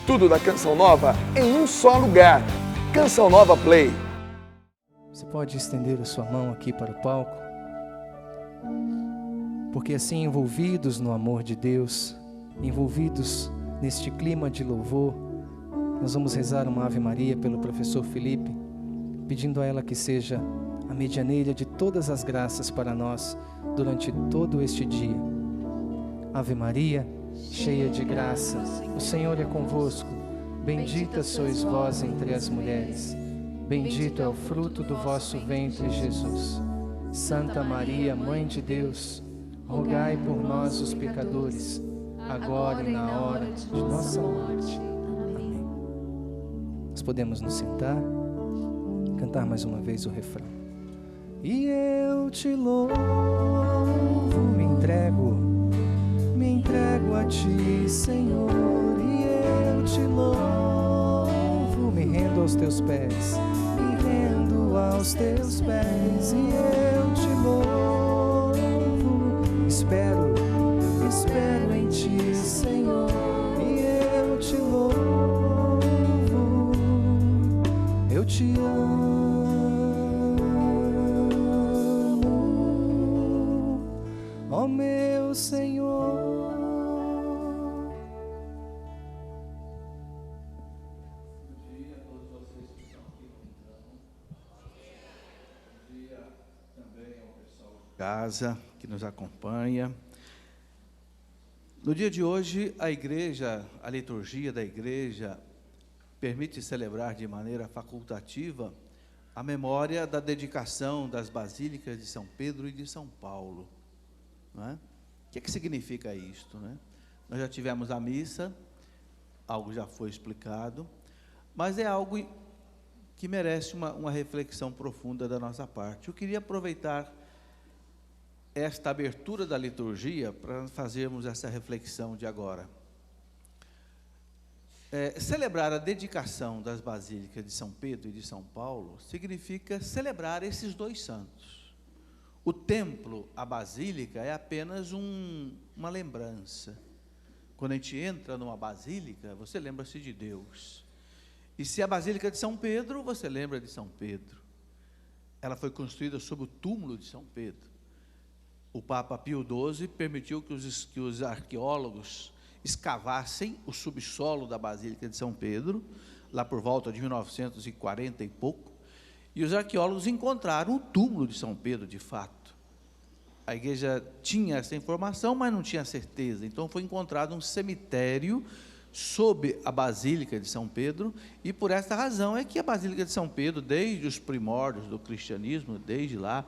Tudo da Canção Nova em um só lugar. Canção Nova Play. Você pode estender a sua mão aqui para o palco, porque assim, envolvidos no amor de Deus, envolvidos neste clima de louvor, nós vamos rezar uma Ave Maria pelo professor Felipe, pedindo a ela que seja a medianeira de todas as graças para nós durante todo este dia. Ave Maria, cheia de graça, o Senhor é convosco. Bendita sois vós entre as mulheres. Bendito é o fruto do vosso ventre, Jesus. Santa Maria, Mãe de Deus, rogai por nós, os pecadores, agora e na hora de nossa morte. Amém. Nós podemos nos sentar, cantar mais uma vez o refrão. E eu te louvo, me entrego a ti, Senhor. E eu te louvo, me rendo aos teus pés, e eu te louvo, espero em ti, Senhor, e eu te louvo, eu te amo, ó meu Senhor. Casa que nos acompanha. No dia de hoje, a liturgia da igreja permite celebrar de maneira facultativa a memória da dedicação das basílicas de São Pedro e de São Paulo. Não é? O que significa isto, né? Nós já tivemos a missa, algo já foi explicado, mas é algo que merece uma reflexão profunda da nossa parte. Eu queria aproveitar esta abertura da liturgia para fazermos essa reflexão de agora. Celebrar a dedicação das basílicas de São Pedro e de São Paulo significa celebrar esses dois santos. O templo, a basílica, é apenas uma lembrança. Quando a gente entra numa basílica, você lembra-se de Deus. E se é a basílica de São Pedro, você lembra de São Pedro. Ela foi construída sob o túmulo de São Pedro. O Papa Pio XII permitiu que os arqueólogos escavassem o subsolo da Basílica de São Pedro, lá por volta de 1940 e pouco, e os arqueólogos encontraram o túmulo de São Pedro, de fato. A igreja tinha essa informação, mas não tinha certeza, então foi encontrado um cemitério sob a Basílica de São Pedro, e por essa razão é que a Basílica de São Pedro, desde os primórdios do cristianismo, desde lá,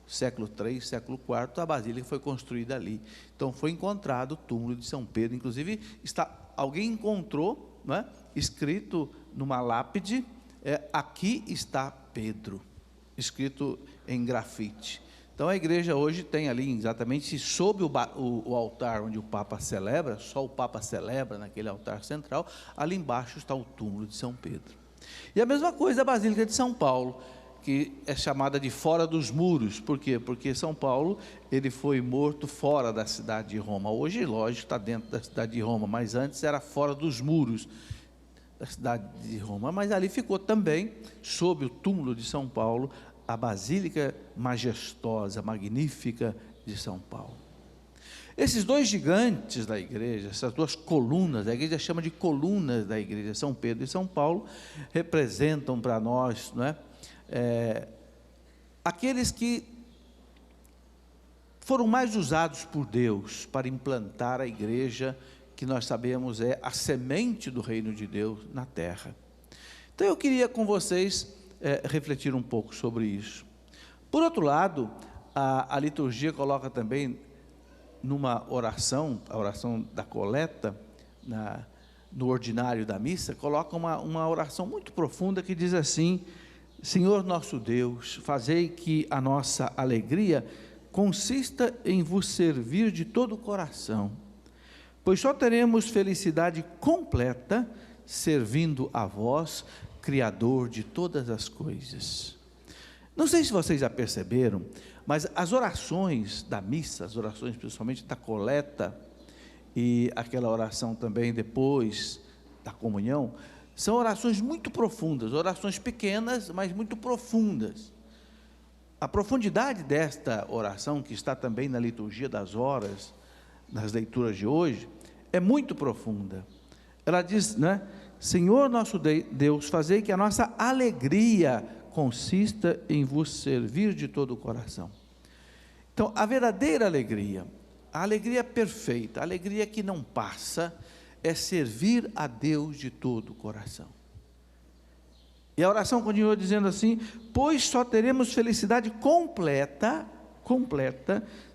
século III, século IV, a basílica foi construída ali. Então foi encontrado o túmulo de São Pedro, inclusive alguém encontrou, não é, escrito numa lápide, aqui está Pedro, escrito em grafite. Então a igreja hoje tem ali exatamente sob o altar onde o Papa celebra, só o Papa celebra naquele altar central, ali embaixo está o túmulo de São Pedro. E a mesma coisa a Basílica de São Paulo, que é chamada de fora dos muros. Por quê? Porque São Paulo, ele foi morto fora da cidade de Roma. Hoje, lógico, está dentro da cidade de Roma, mas antes era fora dos muros da cidade de Roma. Mas ali ficou também, sob o túmulo de São Paulo, a Basílica majestosa, magnífica de São Paulo. Esses dois gigantes da igreja, essas duas colunas, a igreja chama de colunas da igreja, São Pedro e São Paulo, representam para nós, não é? Aqueles que foram mais usados por Deus para implantar a igreja, que nós sabemos é a semente do reino de Deus na terra. Então eu queria com vocês refletir um pouco sobre isso. Por outro lado, a liturgia coloca também numa oração, a oração da coleta, no ordinário da missa, coloca uma oração muito profunda que diz assim: Senhor nosso Deus, fazei que a nossa alegria consista em vos servir de todo o coração, pois só teremos felicidade completa servindo a vós, Criador de todas as coisas. Não sei se vocês já perceberam, mas as orações da missa, as orações principalmente da coleta, e aquela oração também depois da comunhão, são orações muito profundas, orações pequenas, mas muito profundas. A profundidade desta oração, que está também na liturgia das horas, nas leituras de hoje, é muito profunda. Ela diz, né? Senhor nosso Deus, fazei que a nossa alegria consista em vos servir de todo o coração. Então, a verdadeira alegria, a alegria perfeita, a alegria que não passa, é servir a Deus de todo o coração. E a oração continua dizendo assim: pois só teremos felicidade completa,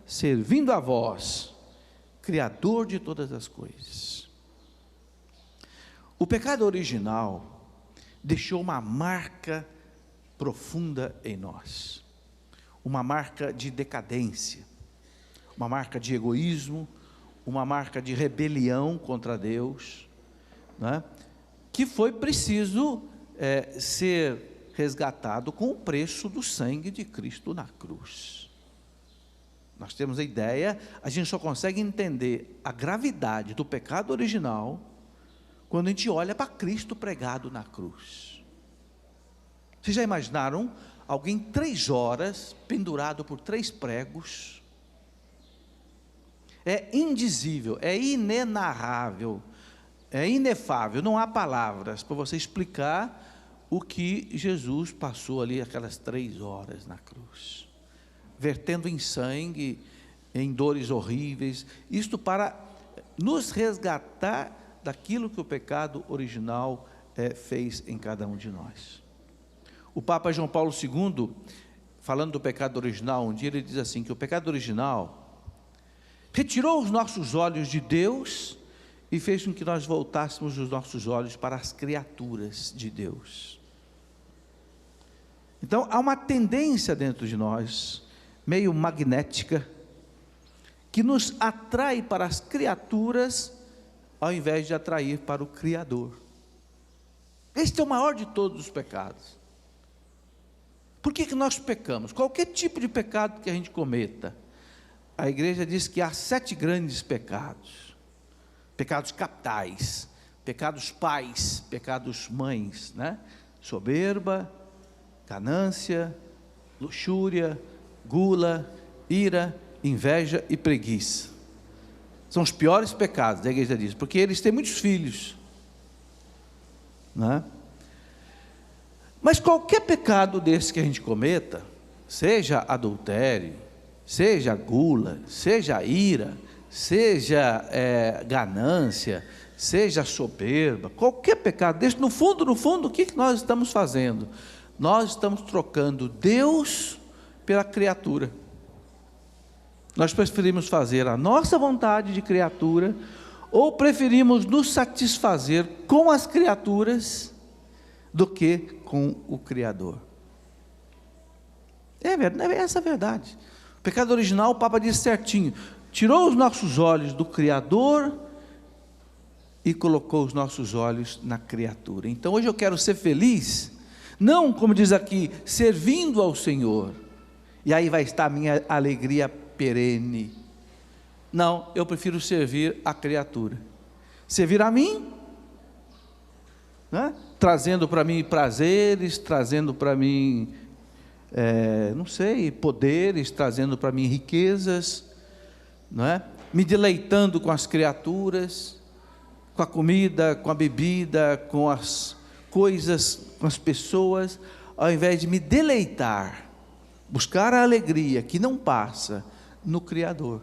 servindo a vós, Criador de todas as coisas. O pecado original deixou uma marca profunda em nós, uma marca de decadência, uma marca de egoísmo, uma marca de rebelião contra Deus, né? Que foi preciso ser resgatado com o preço do sangue de Cristo na cruz. Nós temos a ideia, a gente só consegue entender a gravidade do pecado original quando a gente olha para Cristo pregado na cruz. Vocês já imaginaram alguém 3 horas pendurado por 3 pregos? É indizível, é inenarrável, é inefável, não há palavras para você explicar o que Jesus passou ali aquelas 3 horas na cruz, vertendo em sangue, em dores horríveis, isto para nos resgatar daquilo que o pecado original fez em cada um de nós. O Papa João Paulo II, falando do pecado original, um dia ele diz assim, que o pecado original retirou os nossos olhos de Deus e fez com que nós voltássemos os nossos olhos para as criaturas de Deus. Então, há uma tendência dentro de nós, meio magnética, que nos atrai para as criaturas, ao invés de atrair para o Criador. Este é o maior de todos os pecados. Por que nós pecamos? Qualquer tipo de pecado que a gente cometa, a igreja diz que há 7 grandes pecados: pecados capitais, pecados pais, pecados mães, né? Soberba, ganância, luxúria, gula, ira, inveja e preguiça. São os piores pecados, a igreja diz, porque eles têm muitos filhos, né? Mas qualquer pecado desse que a gente cometa, seja adultério, seja gula, seja ira, seja ganância, seja soberba, qualquer pecado desse, no fundo, o que nós estamos fazendo? Nós estamos trocando Deus pela criatura. Nós preferimos fazer a nossa vontade de criatura, ou preferimos nos satisfazer com as criaturas, do que com o Criador. Essa é a verdade. O pecado original, o Papa diz certinho, tirou os nossos olhos do Criador e colocou os nossos olhos na criatura. Então hoje eu quero ser feliz, não, como diz aqui, servindo ao Senhor, e aí vai estar a minha alegria perene. Não, eu prefiro servir a criatura, servir a mim, né? Trazendo para mim prazeres, trazendo para mim, poderes, trazendo para mim riquezas, não é? Me deleitando com as criaturas, com a comida, com a bebida, com as coisas, com as pessoas, ao invés de me deleitar, buscar a alegria que não passa no Criador.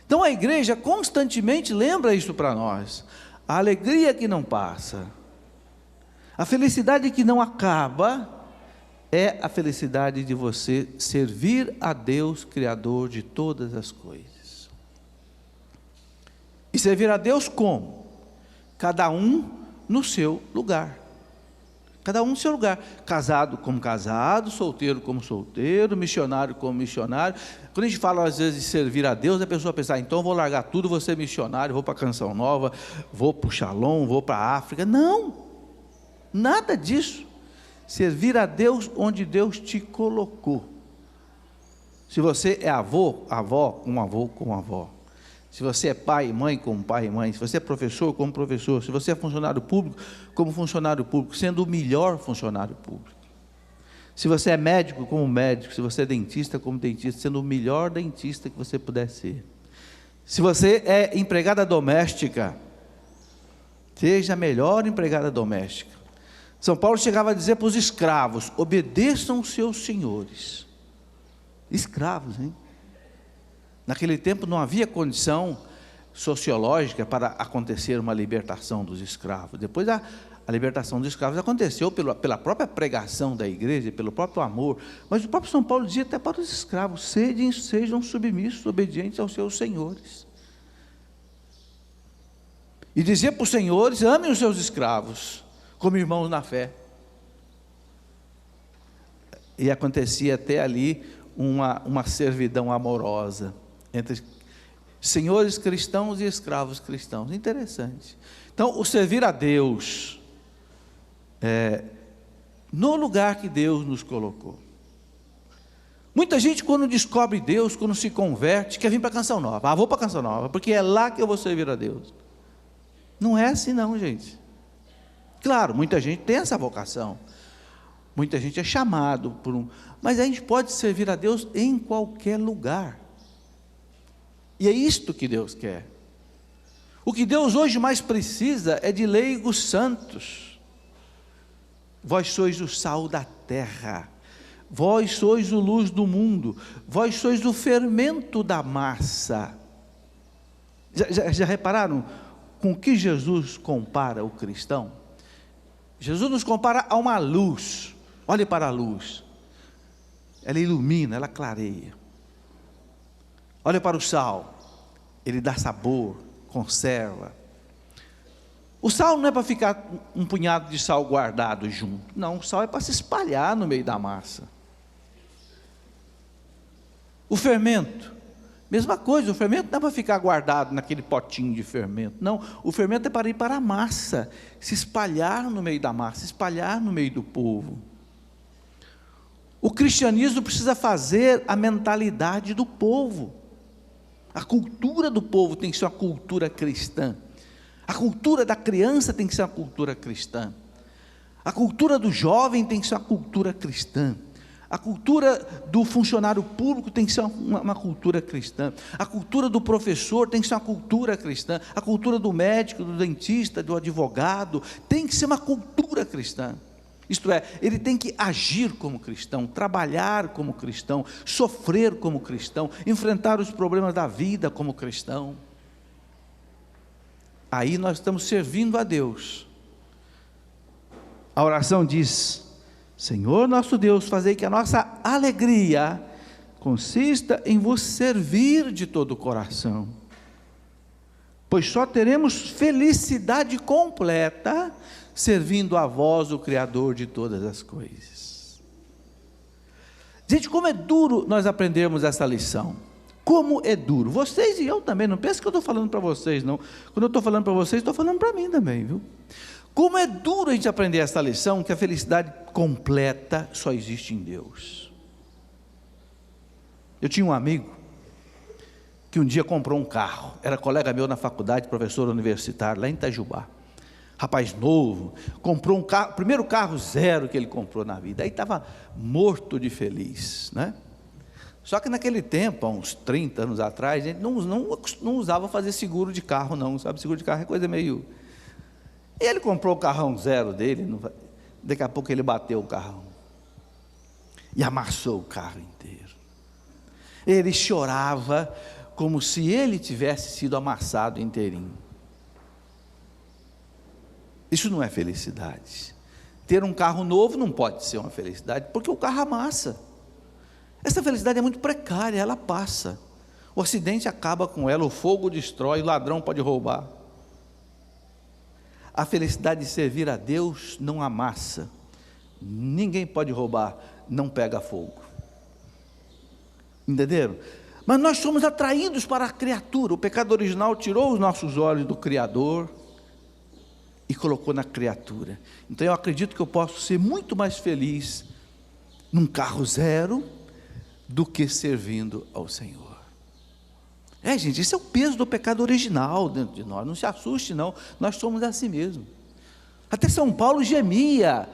Então a igreja constantemente lembra isso para nós, a alegria que não passa, a felicidade que não acaba, é a felicidade de você servir a Deus, Criador de todas as coisas. E servir a Deus como? Cada um no seu lugar. Cada um no seu lugar. Casado como casado, solteiro como solteiro, missionário como missionário. Quando a gente fala às vezes de servir a Deus, a pessoa pensa, então eu vou largar tudo, vou ser missionário, vou para a Canção Nova, vou para o Shalom, vou para a África. Não, nada disso. Servir a Deus onde Deus te colocou. Se você é avô com avó. Se você é pai e mãe, como pai e mãe. Se você é professor, como professor. Se você é funcionário público, como funcionário público, sendo o melhor funcionário público. Se você é médico, como médico. Se você é dentista, como dentista, sendo o melhor dentista que você puder ser. Se você é empregada doméstica, seja a melhor empregada doméstica. São Paulo chegava a dizer para os escravos: obedeçam os seus senhores. Escravos, hein? Naquele tempo não havia condição sociológica para acontecer uma libertação dos escravos. Depois a libertação dos escravos aconteceu pela própria pregação da igreja, pelo próprio amor. Mas o próprio São Paulo dizia até para os escravos: sejam submissos, obedientes aos seus senhores. E dizia para os senhores: amem os seus escravos, como irmãos na fé. E acontecia até ali uma servidão amorosa entre senhores cristãos e escravos cristãos. Interessante. Então, o servir a Deus no lugar que Deus nos colocou. Muita gente, quando descobre Deus, quando se converte, quer vir para a Canção Nova. Vou para a Canção Nova, porque é lá que eu vou servir a Deus. Não é assim não, gente. Claro, muita gente tem essa vocação. Muita gente é chamado mas a gente pode servir a Deus em qualquer lugar. E é isto que Deus quer. O que Deus hoje mais precisa é de leigos santos. Vós sois o sal da terra. Vós sois o luz do mundo. Vós sois o fermento da massa. Já repararam com que Jesus compara o cristão? Jesus nos compara a uma luz. Olhe para a luz. Ela ilumina, ela clareia. Olha para o sal, ele dá sabor, conserva. O sal não é para ficar um punhado de sal guardado junto. Não, o sal é para se espalhar no meio da massa. O fermento, mesma coisa, o fermento não é para ficar guardado naquele potinho de fermento. Não, o fermento é para ir para a massa, se espalhar no meio da massa, se espalhar no meio do povo. O cristianismo precisa fazer a mentalidade do povo. A cultura do povo tem que ser uma cultura cristã. A cultura da criança tem que ser uma cultura cristã. A cultura do jovem tem que ser uma cultura cristã. A cultura do funcionário público tem que ser uma cultura cristã. A cultura do professor tem que ser uma cultura cristã. A cultura do médico, do dentista, do advogado, tem que ser uma cultura cristã. Isto é, ele tem que agir como cristão, trabalhar como cristão, sofrer como cristão, enfrentar os problemas da vida como cristão. Aí nós estamos servindo a Deus. A oração diz: Senhor nosso Deus, fazei que a nossa alegria consista em vos servir de todo o coração, pois só teremos felicidade completa servindo a vós, o Criador de todas as coisas. Gente, como é duro nós aprendermos essa lição. Como é duro. Vocês e eu também, não pense que eu estou falando para vocês, não. Quando eu estou falando para vocês, estou falando para mim também, viu? Como é duro a gente aprender essa lição, que a felicidade completa só existe em Deus. Eu tinha um amigo que um dia comprou um carro, era colega meu na faculdade, professor universitário, lá em Itajubá. Rapaz novo, comprou um carro, primeiro carro zero que ele comprou na vida, aí estava morto de feliz, né? Só que naquele tempo, há uns 30 anos atrás, a gente não usava fazer seguro de carro não, sabe, seguro de carro é coisa meio... E ele comprou o carrão zero dele, daqui a pouco ele bateu o carrão, e amassou o carro inteiro. Ele chorava como se ele tivesse sido amassado inteirinho. Isso não é felicidade. Ter um carro novo não pode ser uma felicidade, porque o carro amassa. Essa felicidade é muito precária, ela passa. O acidente acaba com ela, o fogo destrói, o ladrão pode roubar. A felicidade de servir a Deus não amassa. Ninguém pode roubar, não pega fogo. Entenderam? Mas nós somos atraídos para a criatura. O pecado original tirou os nossos olhos do Criador e colocou na criatura. Então eu acredito que eu posso ser muito mais feliz num carro zero do que servindo ao Senhor. Gente, esse é o peso do pecado original dentro de nós. Não se assuste, não. Nós somos assim mesmo. Até São Paulo gemia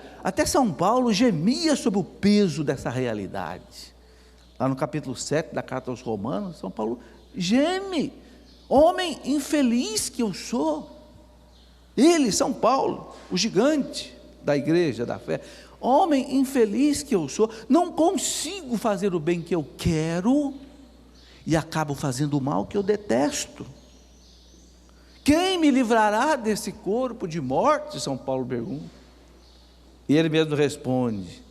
sobre o peso dessa realidade. Lá no capítulo 7 da carta aos Romanos, São Paulo geme. Homem infeliz que eu sou. Ele, São Paulo, o gigante da igreja, da fé. Homem infeliz que eu sou, não consigo fazer o bem que eu quero e acabo fazendo o mal que eu detesto. Quem me livrará desse corpo de morte? São Paulo pergunta. E ele mesmo responde: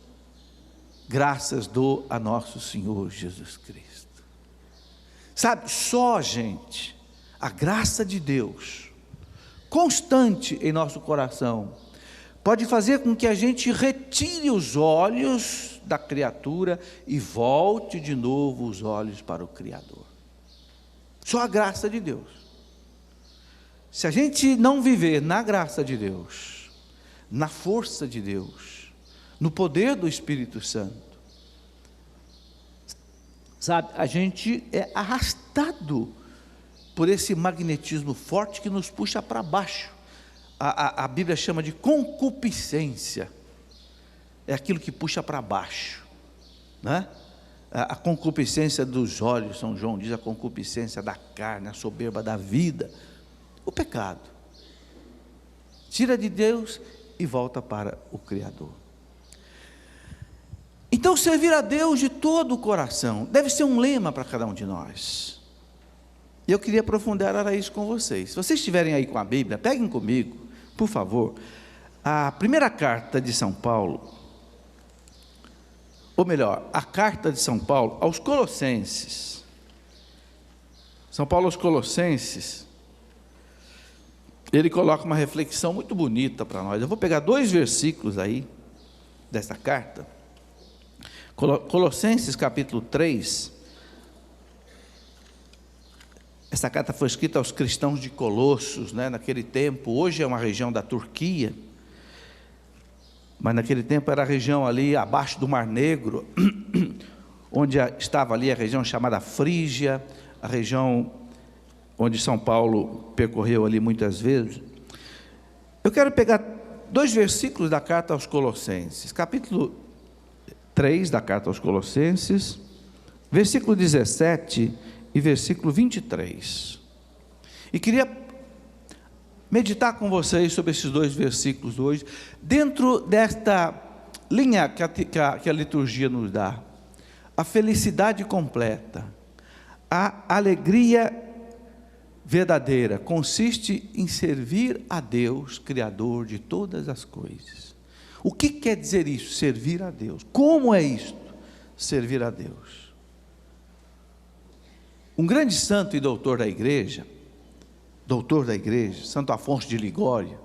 graças dou a nosso Senhor Jesus Cristo. Sabe, só, gente, a graça de Deus, constante em nosso coração, pode fazer com que a gente retire os olhos da criatura e volte de novo os olhos para o Criador. Só a graça de Deus. Se a gente não viver na graça de Deus, na força de Deus, no poder do Espírito Santo, sabe, a gente é arrastado por esse magnetismo forte que nos puxa para baixo. A Bíblia chama de concupiscência, é aquilo que puxa para baixo, né? A concupiscência dos olhos, São João diz, a concupiscência da carne, a soberba da vida, o pecado, tira de Deus e volta para o Criador. Então, servir a Deus de todo o coração, deve ser um lema para cada um de nós. E eu queria aprofundar isso com vocês. Se vocês estiverem aí com a Bíblia, peguem comigo, por favor, a primeira carta de São Paulo, ou melhor, a carta de São Paulo aos Colossenses. São Paulo aos Colossenses, ele coloca uma reflexão muito bonita para nós. Eu vou pegar 2 versículos aí, dessa carta. Colossenses capítulo 3, essa carta foi escrita aos cristãos de Colossos, né, naquele tempo. Hoje é uma região da Turquia, mas naquele tempo era a região ali abaixo do Mar Negro, onde estava ali a região chamada Frígia, a região onde São Paulo percorreu ali muitas vezes. Eu quero pegar 2 versículos da carta aos Colossenses, capítulo 3 da carta aos Colossenses, versículo 17 e versículo 23. E queria meditar com vocês sobre esses 2 versículos hoje, dentro desta linha que a liturgia nos dá: a felicidade completa, a alegria verdadeira, consiste em servir a Deus, Criador de todas as coisas. O que quer dizer isso? Servir a Deus. Como é isto? Servir a Deus. Um grande santo e doutor da igreja, Santo Afonso de Ligório,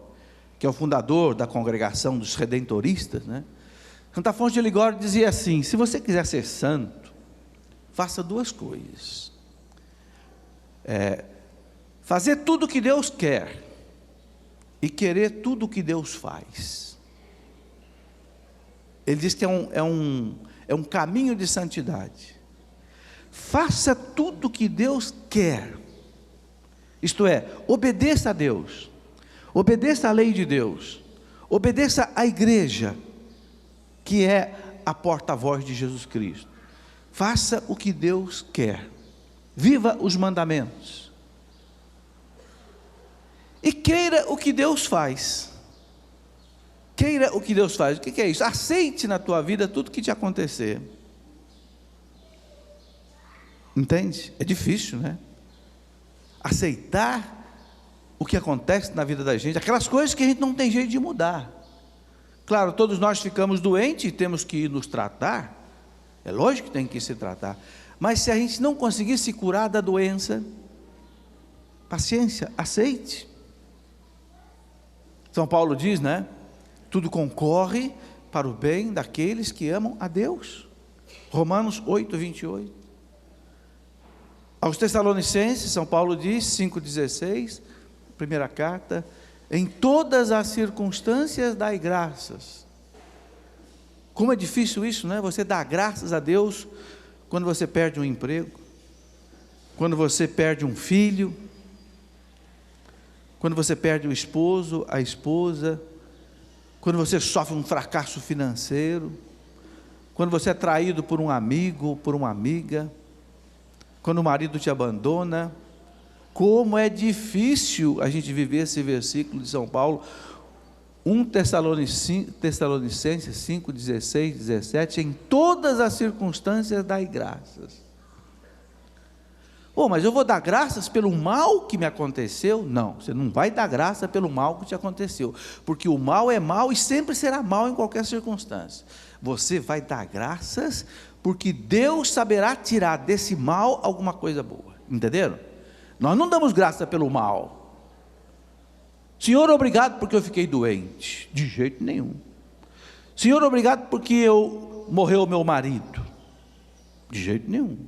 que é o fundador da congregação dos redentoristas, né? Santo Afonso de Ligório dizia assim: se você quiser ser santo, faça 2 coisas: fazer tudo o que Deus quer e querer tudo o que Deus faz. Ele diz que é um caminho de santidade. Faça tudo o que Deus quer, isto é, obedeça a Deus, obedeça à lei de Deus, obedeça à igreja, que é a porta-voz de Jesus Cristo. Faça o que Deus quer, viva os mandamentos, e queira o que Deus faz. Queira o que Deus faz. O que é isso? Aceite na tua vida tudo que te acontecer. Entende? É difícil, né? Aceitar o que acontece na vida da gente, aquelas coisas que a gente não tem jeito de mudar. Claro, todos nós ficamos doentes e temos que ir nos tratar. É lógico que tem que se tratar. Mas se a gente não conseguir se curar da doença, paciência, aceite. São Paulo diz, né? Tudo concorre para o bem daqueles que amam a Deus. Romanos 8, 28. Aos Tessalonicenses, São Paulo diz, 5,16, primeira carta: em todas as circunstâncias dai graças. Como é difícil isso, né? Você dá graças a Deus quando você perde um emprego, quando você perde um filho, quando você perde o esposo, a esposa, quando você sofre um fracasso financeiro, quando você é traído por um amigo, por uma amiga, quando o marido te abandona. Como é difícil a gente viver esse versículo de São Paulo, 1 Tessalonicenses 5, 16, 17, em todas as circunstâncias dai graças. Mas eu vou dar graças pelo mal que me aconteceu? Não, você não vai dar graça pelo mal que te aconteceu, porque o mal é mal e sempre será mal em qualquer circunstância. Você vai dar graças porque Deus saberá tirar desse mal alguma coisa boa, entenderam? Nós não damos graça pelo mal. Senhor, obrigado porque eu fiquei doente. De jeito nenhum. Senhor, obrigado porque morreu o meu marido. De jeito nenhum.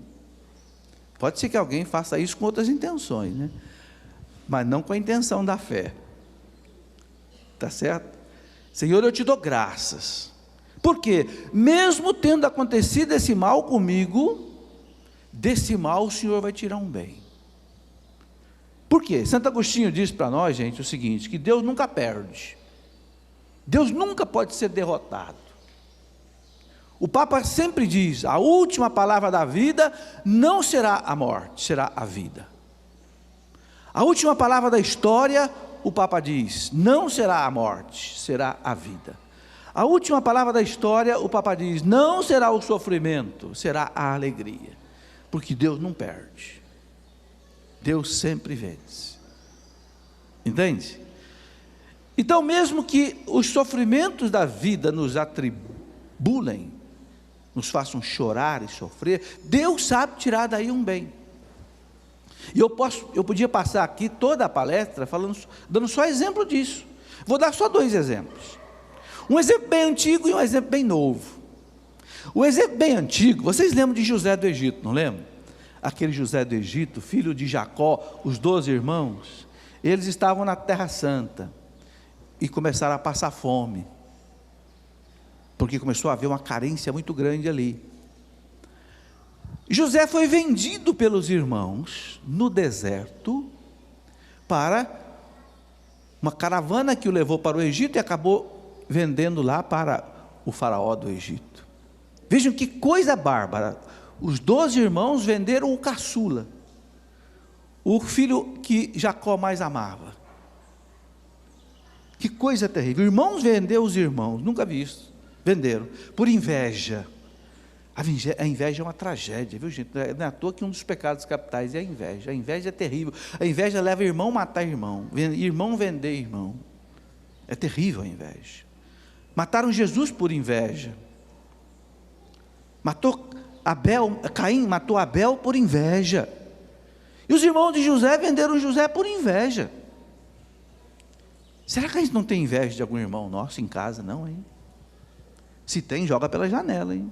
Pode ser que alguém faça isso com outras intenções, né? Mas não com a intenção da fé. Está certo? Senhor, eu te dou graças. Por quê? Mesmo tendo acontecido esse mal comigo, desse mal o Senhor vai tirar um bem. Por quê? Santo Agostinho diz para nós, gente, o seguinte, que Deus nunca perde. Deus nunca pode ser derrotado. O Papa sempre diz, a última palavra da vida não será a morte, será a vida. A última palavra da história, o Papa diz, não será a morte, será a vida. A última palavra da história, o Papa diz, não será o sofrimento, será a alegria. Porque Deus não perde. Deus sempre vence. Entende? Então, mesmo que os sofrimentos da vida nos atribulem, nos façam chorar e sofrer, Deus sabe tirar daí um bem. E eu podia passar aqui toda a palestra dando só exemplo disso. Vou dar só 2 exemplos. Um exemplo bem antigo e um exemplo bem novo. O exemplo bem antigo, vocês lembram de José do Egito, não lembram? Aquele José do Egito, filho de Jacó, os 12 irmãos, eles estavam na Terra Santa e começaram a passar fome, porque começou a haver uma carência muito grande ali. José foi vendido pelos irmãos no deserto para uma caravana que o levou para o Egito e acabou vendendo lá para o faraó do Egito. Vejam que coisa bárbara. Os 12 irmãos venderam o caçula, o filho que Jacó mais amava. Que coisa terrível. Irmãos vendeu os irmãos, nunca vi isso. Venderam, por inveja. A inveja é uma tragédia, viu gente? Não é à toa que um dos pecados capitais é a inveja. A inveja é terrível. A inveja leva irmão a matar irmão, irmão vender irmão. É terrível a inveja. Mataram Jesus por inveja. Caim matou Abel por inveja. E os irmãos de José venderam José por inveja. Será que a gente não tem inveja de algum irmão nosso em casa, não, hein? Se tem, joga pela janela, hein?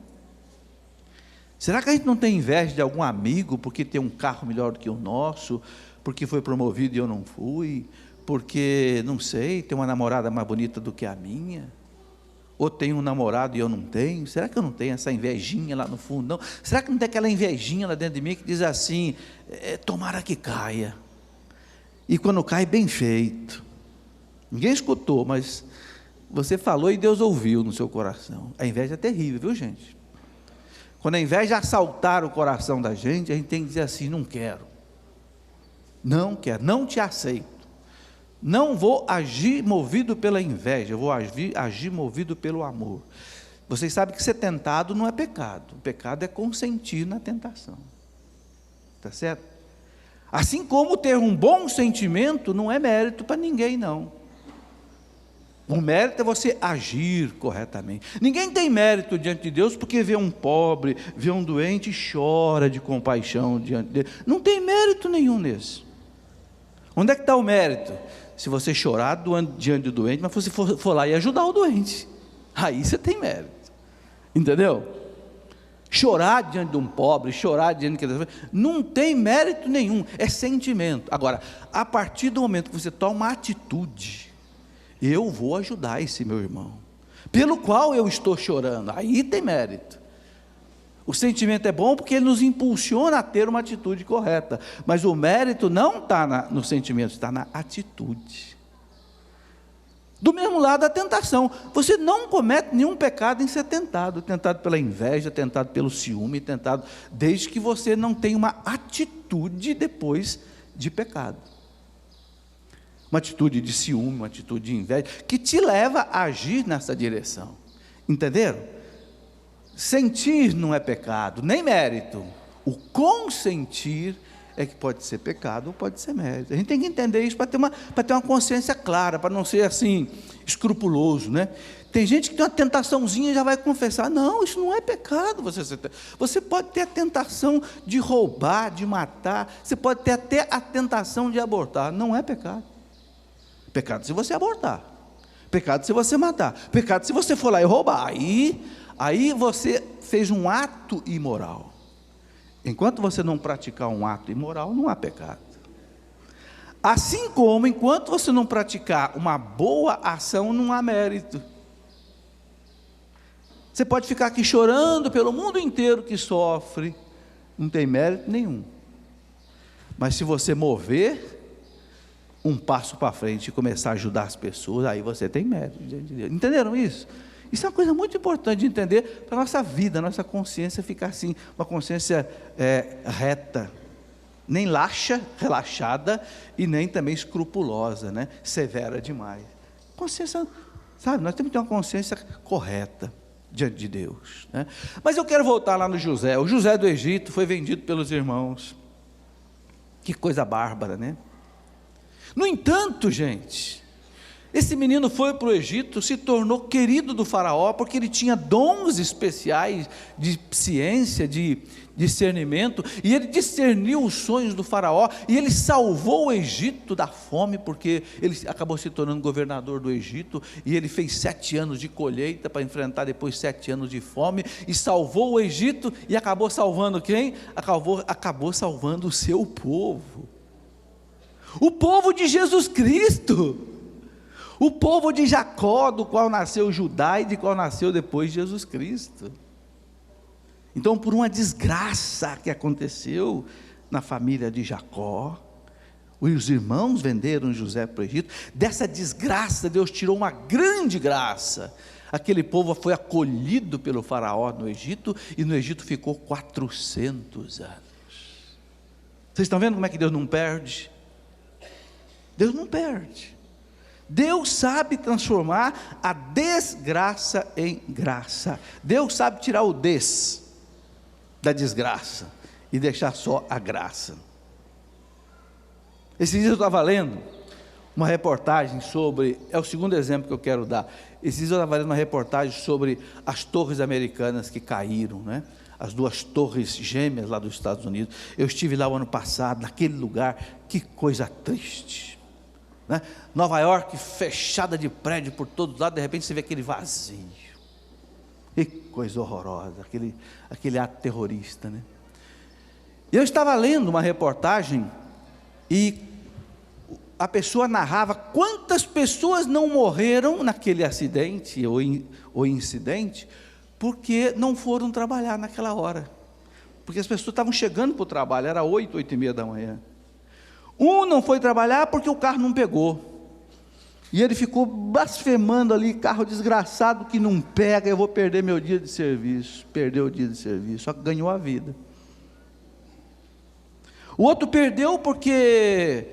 Será que a gente não tem inveja de algum amigo porque tem um carro melhor do que o nosso, porque foi promovido e eu não fui, porque, não sei, tem uma namorada mais bonita do que a minha? Ou tem um namorado e eu não tenho? Será que eu não tenho essa invejinha lá no fundo? Não. Será que não tem aquela invejinha lá dentro de mim que diz assim, tomara que caia, e quando cai, bem feito? Ninguém escutou, mas você falou e Deus ouviu no seu coração. A inveja é terrível, viu gente? Quando a inveja assaltar o coração da gente, a gente tem que dizer assim, não quero, não te aceito, não vou agir movido pela inveja, eu vou agir movido pelo amor. Vocês sabem que ser tentado não é pecado, o pecado é consentir na tentação, está certo? Assim como ter um bom sentimento não é mérito para ninguém não. O mérito é você agir corretamente. Ninguém tem mérito diante de Deus porque vê um pobre, vê um doente e chora de compaixão diante dele. Não tem mérito nenhum nisso. Onde é que está o mérito? Se você chorar diante do doente, mas você for lá e ajudar o doente, aí você tem mérito. Entendeu? Chorar diante de um pobre, chorar diante de não tem mérito nenhum, é sentimento. Agora, a partir do momento que você toma uma atitude, eu vou ajudar esse meu irmão, pelo qual eu estou chorando, aí tem mérito. O sentimento é bom porque ele nos impulsiona a ter uma atitude correta, mas o mérito não está no sentimento, está na atitude. Do mesmo lado, a tentação. Você não comete nenhum pecado em ser tentado pela inveja, tentado pelo ciúme, tentado, desde que você não tenha uma atitude depois de pecado. Uma atitude de ciúme, uma atitude de inveja, que te leva a agir nessa direção. Entenderam? Sentir não é pecado, nem mérito. O consentir é que pode ser pecado ou pode ser mérito. A gente tem que entender isso para ter uma consciência clara, para não ser assim, escrupuloso, né? Tem gente que tem uma tentaçãozinha e já vai confessar, não, isso não é pecado. Você pode ter a tentação de roubar, de matar, você pode ter até a tentação de abortar, não é pecado. Pecado se você abortar, pecado se você matar, pecado se você for lá e roubar, aí você fez um ato imoral. Enquanto você não praticar um ato imoral, não há pecado. Assim como, enquanto você não praticar uma boa ação, não há mérito. Você pode ficar aqui chorando pelo mundo inteiro que sofre, não tem mérito nenhum. Mas se você mover um passo para frente e começar a ajudar as pessoas, aí você tem mérito diante de Deus. Entenderam isso? Isso é uma coisa muito importante de entender para a nossa vida, a nossa consciência ficar assim, uma consciência reta, nem laxa, relaxada, e nem também escrupulosa, né? Severa demais. Consciência, sabe, nós temos que ter uma consciência correta diante de Deus, né? Mas eu quero voltar lá no José. O José do Egito foi vendido pelos irmãos. Que coisa bárbara, né? No entanto, gente, esse menino foi para o Egito, se tornou querido do faraó, porque ele tinha dons especiais de ciência, de discernimento, e ele discerniu os sonhos do faraó, e ele salvou o Egito da fome, porque ele acabou se tornando governador do Egito, e ele fez 7 anos de colheita, para enfrentar depois 7 anos de fome, e salvou o Egito, e acabou salvando quem? Acabou salvando o seu povo, o povo de Jesus Cristo, o povo de Jacó, do qual nasceu Judá e de qual nasceu depois Jesus Cristo. Então, por uma desgraça que aconteceu na família de Jacó, os irmãos venderam José para o Egito. Dessa desgraça, Deus tirou uma grande graça. Aquele povo foi acolhido pelo faraó no Egito, e no Egito ficou 400 anos. Vocês estão vendo como é que Deus não perde? Deus não perde. Deus sabe transformar a desgraça em graça. Deus sabe tirar o da desgraça e deixar só a graça. Esses dias eu estava lendo uma reportagem sobre, é o segundo exemplo que eu quero dar. Esses dias eu estava lendo uma reportagem sobre as torres americanas que caíram, né? As 2 torres gêmeas lá dos Estados Unidos. Eu estive lá o ano passado, naquele lugar, que coisa triste. Né? Nova York fechada de prédio por todos lados, de repente você vê aquele vazio, que coisa horrorosa, aquele ato terrorista, né? Eu estava lendo uma reportagem, e a pessoa narrava quantas pessoas não morreram naquele acidente ou incidente, porque não foram trabalhar naquela hora, porque as pessoas estavam chegando para o trabalho, era 8, 8h30 da manhã. Um não foi trabalhar porque o carro não pegou, e ele ficou blasfemando ali, carro desgraçado que não pega, eu vou perder meu dia de serviço. Perdeu o dia de serviço, só que ganhou a vida. O outro perdeu porque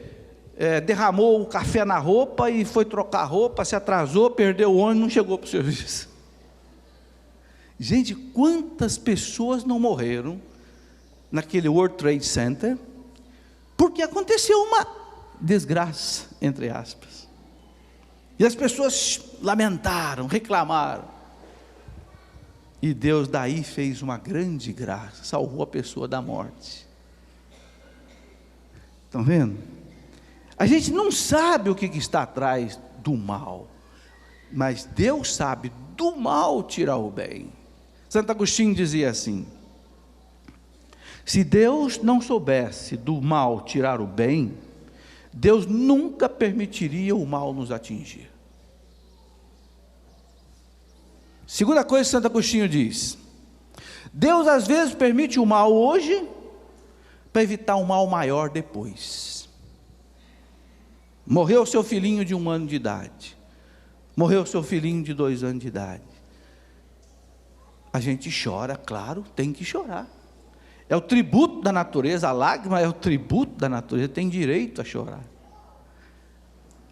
derramou o café na roupa e foi trocar a roupa, se atrasou, perdeu o ônibus, não chegou para o serviço. Gente, quantas pessoas não morreram naquele World Trade Center, porque aconteceu uma desgraça, entre aspas, e as pessoas lamentaram, reclamaram, e Deus daí fez uma grande graça, salvou a pessoa da morte. Estão vendo? A gente não sabe o que está atrás do mal, mas Deus sabe do mal tirar o bem. Santo Agostinho dizia assim: se Deus não soubesse do mal tirar o bem, Deus nunca permitiria o mal nos atingir. Segunda coisa que Santo Agostinho diz: Deus às vezes permite o mal hoje, para evitar um mal maior depois. Morreu seu filhinho de 1 ano de idade, morreu seu filhinho de 2 anos de idade. A gente chora, claro, tem que chorar. É o tributo da natureza, a lágrima é o tributo da natureza, tem direito a chorar.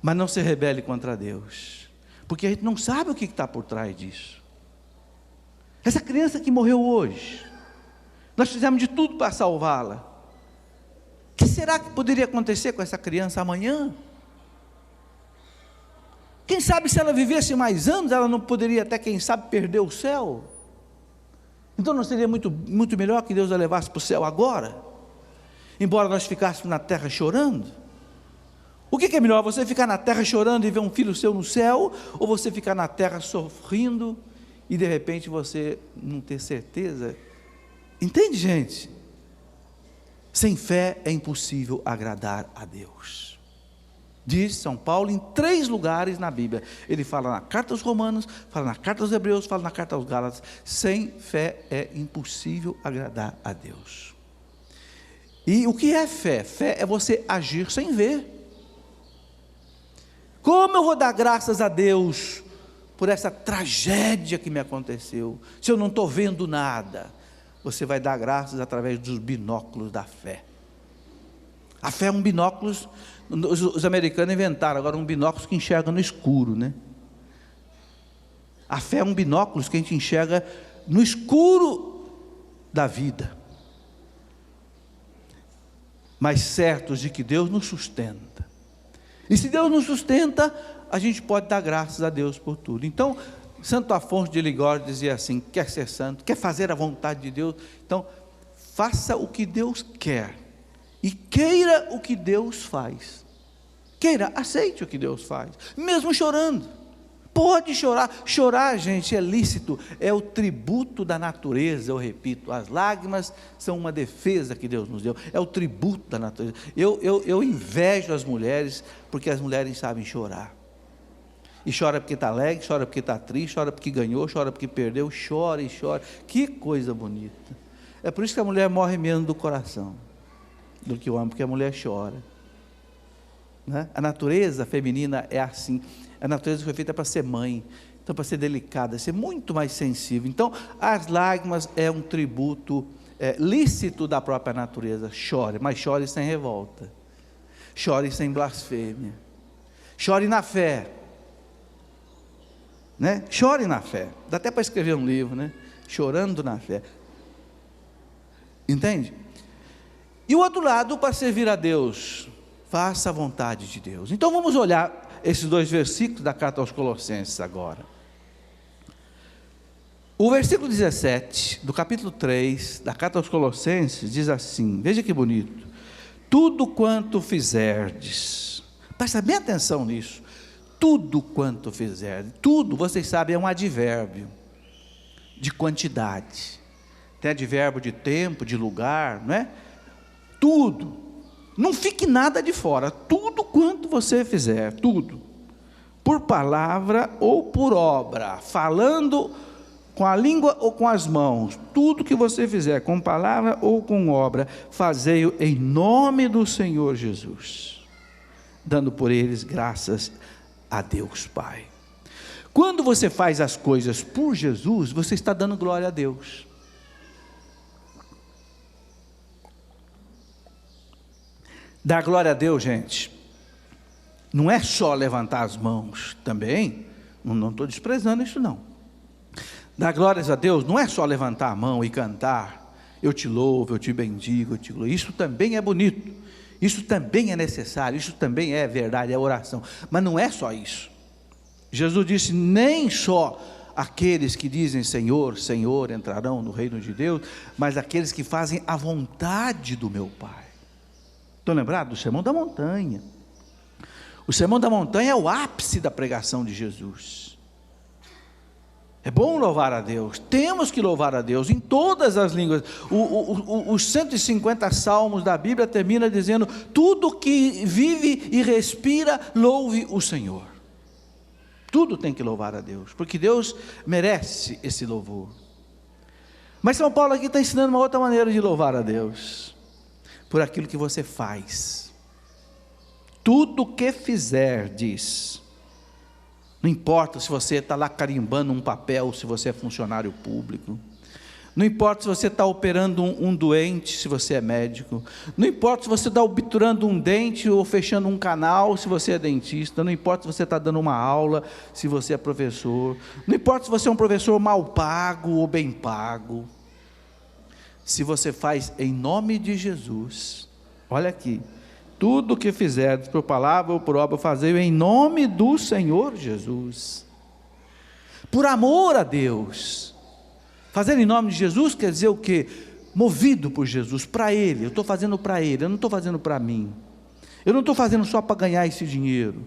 Mas não se rebele contra Deus, porque a gente não sabe o que está por trás disso. Essa criança que morreu hoje, nós fizemos de tudo para salvá-la. O que será que poderia acontecer com essa criança amanhã? Quem sabe se ela vivesse mais anos, ela não poderia até, quem sabe, perder o céu. Então não seria muito melhor que Deus a levasse para o céu agora? Embora nós ficássemos na terra chorando? O que é melhor, você ficar na terra chorando e ver um filho seu no céu, ou você ficar na terra sorrindo e de repente você não ter certeza? Entende, gente? Sem fé é impossível agradar a Deus. Diz São Paulo em 3 lugares na Bíblia. Ele fala na carta aos Romanos, fala na carta aos Hebreus, fala na carta aos Gálatas. Sem fé é impossível agradar a Deus. E o que é fé? Fé é você agir sem ver. Como eu vou dar graças a Deus por essa tragédia que me aconteceu, se eu não estou vendo nada? Você vai dar graças através dos binóculos da fé. A fé é um binóculo, os americanos inventaram agora um binóculo que enxerga no escuro, né? A fé é um binóculo que a gente enxerga no escuro da vida, mas certos de que Deus nos sustenta. E se Deus nos sustenta, a gente pode dar graças a Deus por tudo. Então, Santo Afonso de Ligório dizia assim: quer ser santo, quer fazer a vontade de Deus, então faça o que Deus quer e queira o que Deus faz. Queira, aceite o que Deus faz, mesmo chorando. Pode chorar. Chorar, gente, é lícito, é o tributo da natureza. Eu repito, as lágrimas são uma defesa que Deus nos deu, é o tributo da natureza. Eu invejo as mulheres, porque as mulheres sabem chorar. E chora porque está alegre, chora porque está triste, chora porque ganhou, chora porque perdeu, chora e chora. Que coisa bonita. É por isso que a mulher morre menos do coração do que o homem, porque a mulher chora, né? A natureza feminina é assim. A natureza foi feita para ser mãe, então para ser delicada, ser muito mais sensível. Então as lágrimas é um tributo lícito da própria natureza. Chore, mas chore sem revolta, chore sem blasfêmia, chore na fé, né? Chore na fé. Dá até para escrever um livro, né? Chorando na fé. Entende? E o outro lado, para servir a Deus, faça a vontade de Deus. Então vamos olhar esses 2 versículos da carta aos Colossenses agora. O versículo 17 do capítulo 3 da carta aos Colossenses diz assim, veja que bonito: tudo quanto fizerdes, presta bem atenção nisso, tudo quanto fizerdes. Tudo, vocês sabem, é um advérbio de quantidade, tem advérbio de tempo, de lugar, não é? Tudo, não fique nada de fora, tudo quanto você fizer, tudo, por palavra ou por obra, falando com a língua ou com as mãos, tudo que você fizer, com palavra ou com obra, fazei-o em nome do Senhor Jesus, dando por eles graças a Deus Pai. Quando você faz as coisas por Jesus, você está dando glória a Deus. Dar glória a Deus, gente, não é só levantar as mãos também, não estou desprezando isso não. Dar glórias a Deus não é só levantar a mão e cantar, eu te louvo, eu te bendigo, eu te glorifico. Isso também é bonito, isso também é necessário, isso também é verdade, é oração, mas não é só isso. Jesus disse, nem só aqueles que dizem Senhor, Senhor entrarão no reino de Deus, mas aqueles que fazem a vontade do meu Pai. Estão lembrados do Sermão da Montanha? O Sermão da Montanha é o ápice da pregação de Jesus. É bom louvar a Deus, temos que louvar a Deus em todas as línguas. Os 150 salmos da Bíblia termina dizendo, tudo que vive e respira, louve o Senhor. Tudo tem que louvar a Deus, porque Deus merece esse louvor. Mas São Paulo aqui está ensinando uma outra maneira de louvar a Deus, por aquilo que você faz. Tudo que fizer, diz, não importa se você está lá carimbando um papel, se você é funcionário público, não importa se você está operando um doente, se você é médico, não importa se você está obturando um dente ou fechando um canal, se você é dentista, não importa se você está dando uma aula, se você é professor, não importa se você é um professor mal pago ou bem pago, se você faz em nome de Jesus, olha aqui, tudo o que fizerdes por palavra ou por obra, fazei em nome do Senhor Jesus, por amor a Deus. Fazer em nome de Jesus quer dizer o quê? Movido por Jesus, para Ele, eu estou fazendo para Ele, eu não estou fazendo para mim, eu não estou fazendo só para ganhar esse dinheiro,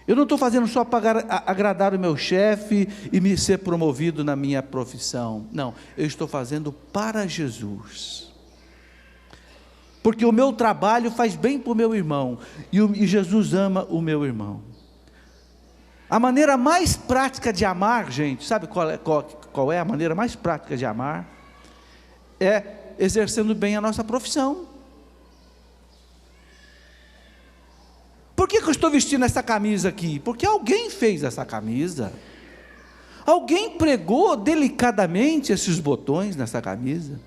eu não estou fazendo só para agradar o meu chefe e me ser promovido na minha profissão, não, eu estou fazendo para Jesus, porque o meu trabalho faz bem para o meu irmão, e Jesus ama o meu irmão. A maneira mais prática de amar, gente, sabe qual é a maneira mais prática de amar? É exercendo bem a nossa profissão. Por que eu estou vestindo essa camisa aqui? Porque alguém fez essa camisa, alguém pregou delicadamente esses botões nessa camisa,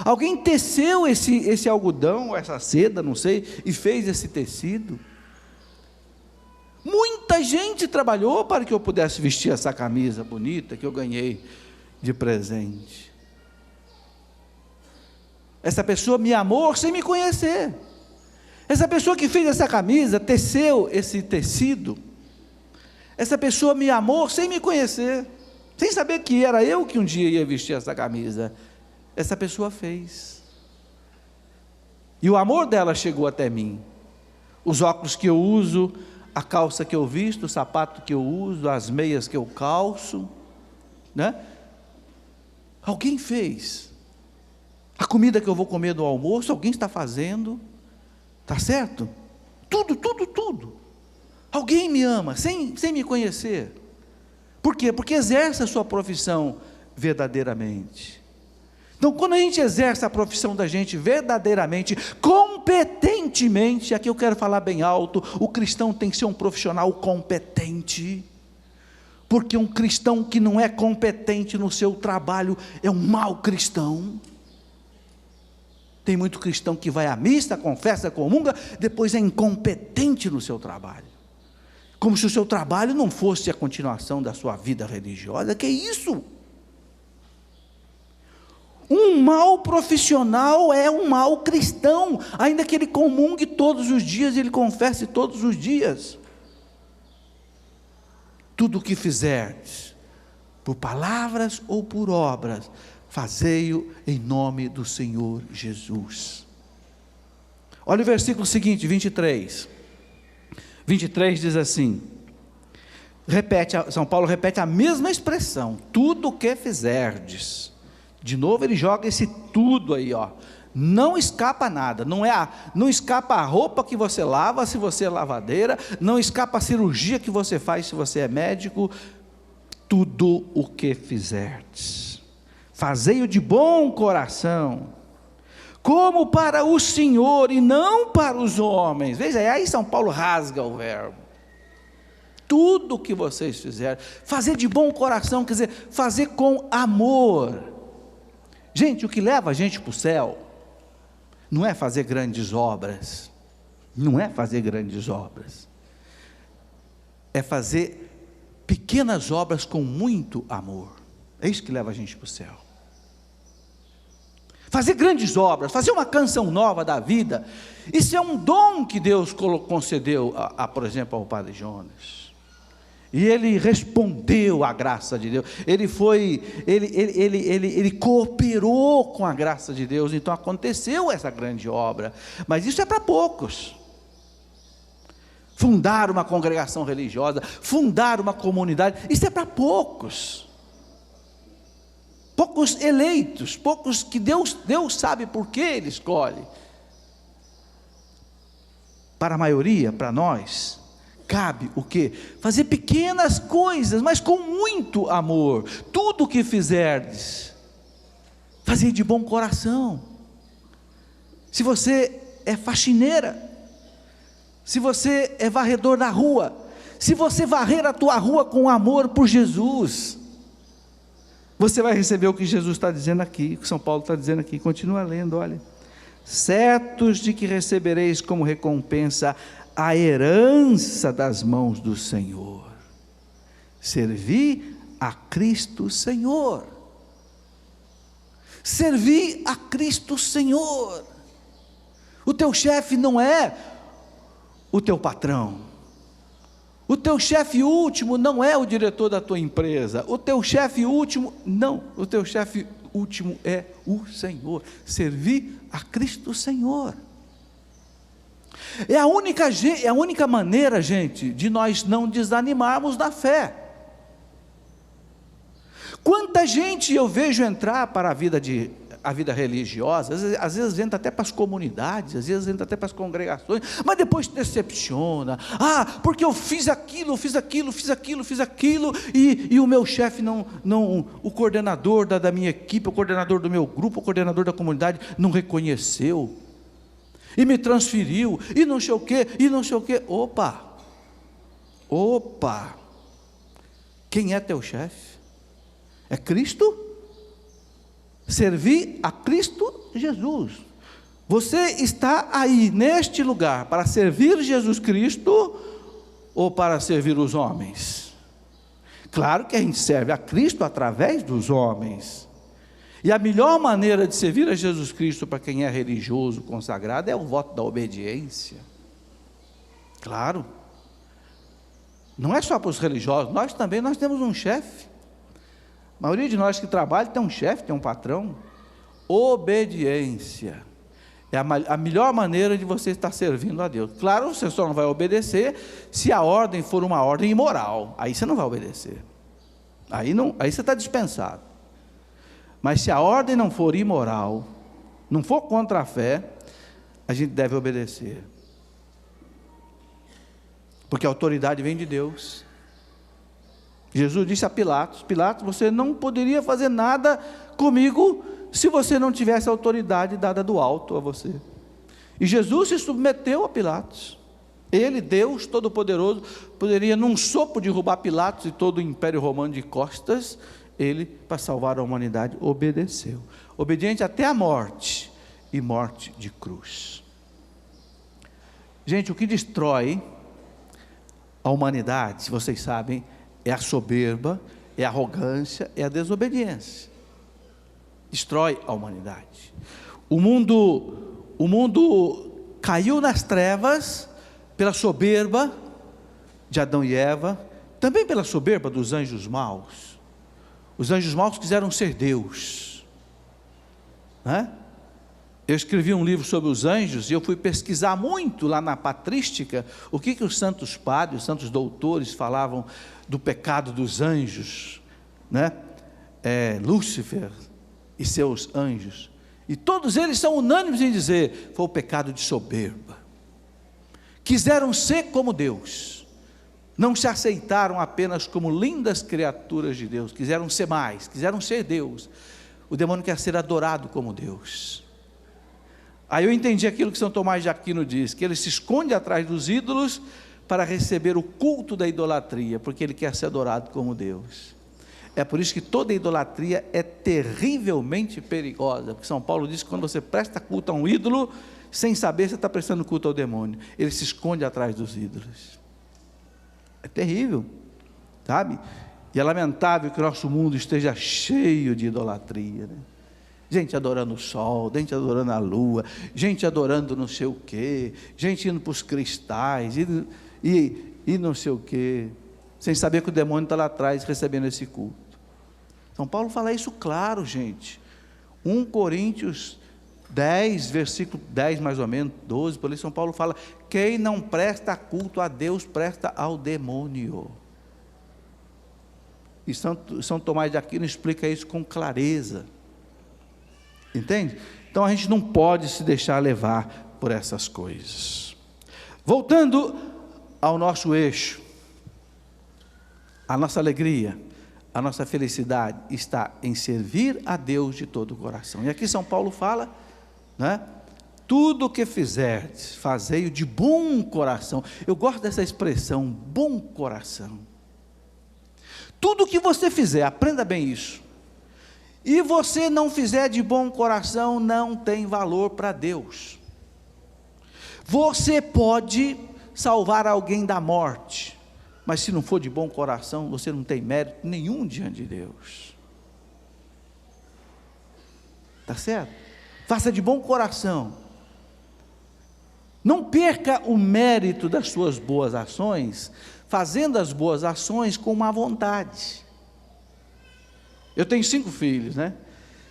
alguém teceu esse algodão, essa seda, não sei, e fez esse tecido. Muita gente trabalhou para que eu pudesse vestir essa camisa bonita que eu ganhei de presente. Essa pessoa me amou sem me conhecer. Essa pessoa que fez essa camisa, teceu esse tecido, essa pessoa me amou sem me conhecer, sem saber que era eu que um dia ia vestir essa camisa. Essa pessoa fez, e o amor dela chegou até mim. Os óculos que eu uso, a calça que eu visto, o sapato que eu uso, as meias que eu calço, né? Alguém fez. A comida que eu vou comer no almoço, alguém está fazendo, tá certo? Tudo. Alguém me ama, sem me conhecer. Por quê? Porque exerce a sua profissão verdadeiramente. Então, quando a gente exerce a profissão da gente verdadeiramente, competentemente, aqui eu quero falar bem alto, o cristão tem que ser um profissional competente, porque um cristão que não é competente no seu trabalho, é um mau cristão. Tem muito cristão que vai à missa, confessa, comunga, depois é incompetente no seu trabalho, como se o seu trabalho não fosse a continuação da sua vida religiosa. Que isso? Um mau profissional é um mau cristão, ainda que ele comungue todos os dias, ele confesse todos os dias. Tudo o que fizerdes, por palavras ou por obras, fazei-o em nome do Senhor Jesus. Olha o versículo seguinte, 23. 23 diz assim, São Paulo repete a mesma expressão, tudo o que fizerdes. De novo ele joga esse tudo aí, ó. Não escapa nada, não escapa a roupa que você lava, se você é lavadeira, não escapa a cirurgia que você faz, se você é médico. Tudo o que fizerdes, fazei-o de bom coração, como para o Senhor e não para os homens. Veja, aí São Paulo rasga o verbo. Tudo o que vocês fizerem, fazer de bom coração, quer dizer, fazer com amor. Gente, o que leva a gente para o céu não é fazer grandes obras, é fazer pequenas obras com muito amor. É isso que leva a gente para o céu. Fazer grandes obras, fazer uma canção nova da vida, isso é um dom que Deus concedeu, por exemplo, ao Padre Jonas. E ele respondeu à graça de Deus, ele cooperou com a graça de Deus, então aconteceu essa grande obra, mas isso é para poucos. Fundar uma congregação religiosa, fundar uma comunidade, isso é para poucos. Poucos eleitos, poucos que Deus sabe por que Ele escolhe. Para a maioria, para nós, cabe o quê? Fazer pequenas coisas, mas com muito amor. Tudo o que fizerdes, fazei de bom coração. Se você é faxineira, se você é varredor da rua, se você varrer a tua rua com amor por Jesus, você vai receber o que Jesus está dizendo aqui, o que São Paulo está dizendo aqui. Continua lendo, olha. Certos de que recebereis como recompensa a herança das mãos do Senhor. Servi a Cristo Senhor. Servi a Cristo Senhor. O teu chefe não é o teu patrão. O teu chefe último não é o diretor da tua empresa. O teu chefe último, não. O teu chefe último é o Senhor. Servir a Cristo Senhor. É a única maneira, gente, de nós não desanimarmos da fé. Quanta gente eu vejo entrar para a vida religiosa, às vezes entra até para as comunidades, às vezes entra até para as congregações, mas depois decepciona. Porque eu fiz aquilo, e o meu chefe o coordenador da minha equipe, o coordenador do meu grupo, o coordenador da comunidade não reconheceu, e me transferiu, e não sei o quê. Opa, quem é teu chefe? É Cristo? Servir a Cristo Jesus. Você está aí neste lugar para servir Jesus Cristo ou para servir os homens? Claro que a gente serve a Cristo através dos homens. E a melhor maneira de servir a Jesus Cristo para quem é religioso, consagrado, é o voto da obediência. Claro. Não é só para os religiosos, nós temos um chefe. A maioria de nós que trabalha tem um chefe, tem um patrão. Obediência é a melhor maneira de você estar servindo a Deus. Claro, você só não vai obedecer se a ordem for uma ordem imoral. Aí você não vai obedecer. Aí você está dispensado. Mas se a ordem não for imoral, não for contra a fé, a gente deve obedecer. Porque a autoridade vem de Deus. Jesus disse a Pilatos: Pilatos, você não poderia fazer nada comigo se você não tivesse a autoridade dada do alto a você. E Jesus se submeteu a Pilatos. Ele, Deus Todo-Poderoso, poderia num sopro derrubar Pilatos e todo o Império Romano de costas. Ele, para salvar a humanidade, obedeceu. Obediente até a morte, e morte de cruz. Gente, o que destrói a humanidade, se vocês sabem, é a soberba, é a arrogância, é a desobediência. Destrói a humanidade. O mundo caiu nas trevas pela soberba de Adão e Eva, também pela soberba dos anjos maus. Os anjos maus quiseram ser Deus, né? Eu escrevi um livro sobre os anjos e eu fui pesquisar muito lá na patrística o que os santos padres, os santos doutores falavam do pecado dos anjos, né? Lúcifer e seus anjos, e todos eles são unânimes em dizer: foi o pecado de soberba. Quiseram ser como Deus, não se aceitaram apenas como lindas criaturas de Deus, quiseram ser mais, quiseram ser Deus. O demônio quer ser adorado como Deus. Aí eu entendi aquilo que São Tomás de Aquino diz, que ele se esconde atrás dos ídolos para receber o culto da idolatria, porque ele quer ser adorado como Deus. É por isso que toda idolatria é terrivelmente perigosa, porque São Paulo diz que quando você presta culto a um ídolo, sem saber você está prestando culto ao demônio. Ele se esconde atrás dos ídolos. É terrível, sabe? E é lamentável que o nosso mundo esteja cheio de idolatria, né? Gente adorando o sol, gente adorando a lua, gente adorando não sei o quê, gente indo para os cristais, e não sei o quê, sem saber que o demônio está lá atrás recebendo esse culto. São Paulo fala isso claro, gente. 1 Coríntios 10, versículo 10 mais ou menos, 12, por aí São Paulo fala: quem não presta culto a Deus, presta ao demônio. E São Tomás de Aquino explica isso com clareza. Entende? Então a gente não pode se deixar levar por essas coisas. Voltando ao nosso eixo, a nossa alegria, A nossa felicidade está em servir a Deus de todo o coração. E aqui São Paulo fala, né? Tudo o que fizerdes, fazei-o de bom coração. Eu gosto dessa expressão, bom coração. Tudo o que você fizer, aprenda bem isso, e você não fizer de bom coração, não tem valor para Deus. Você pode salvar alguém da morte, mas se não for de bom coração, você não tem mérito nenhum diante de Deus. Está certo? Faça de bom coração. Não perca o mérito das suas boas ações, fazendo as boas ações com má vontade. Eu tenho 5 filhos, né?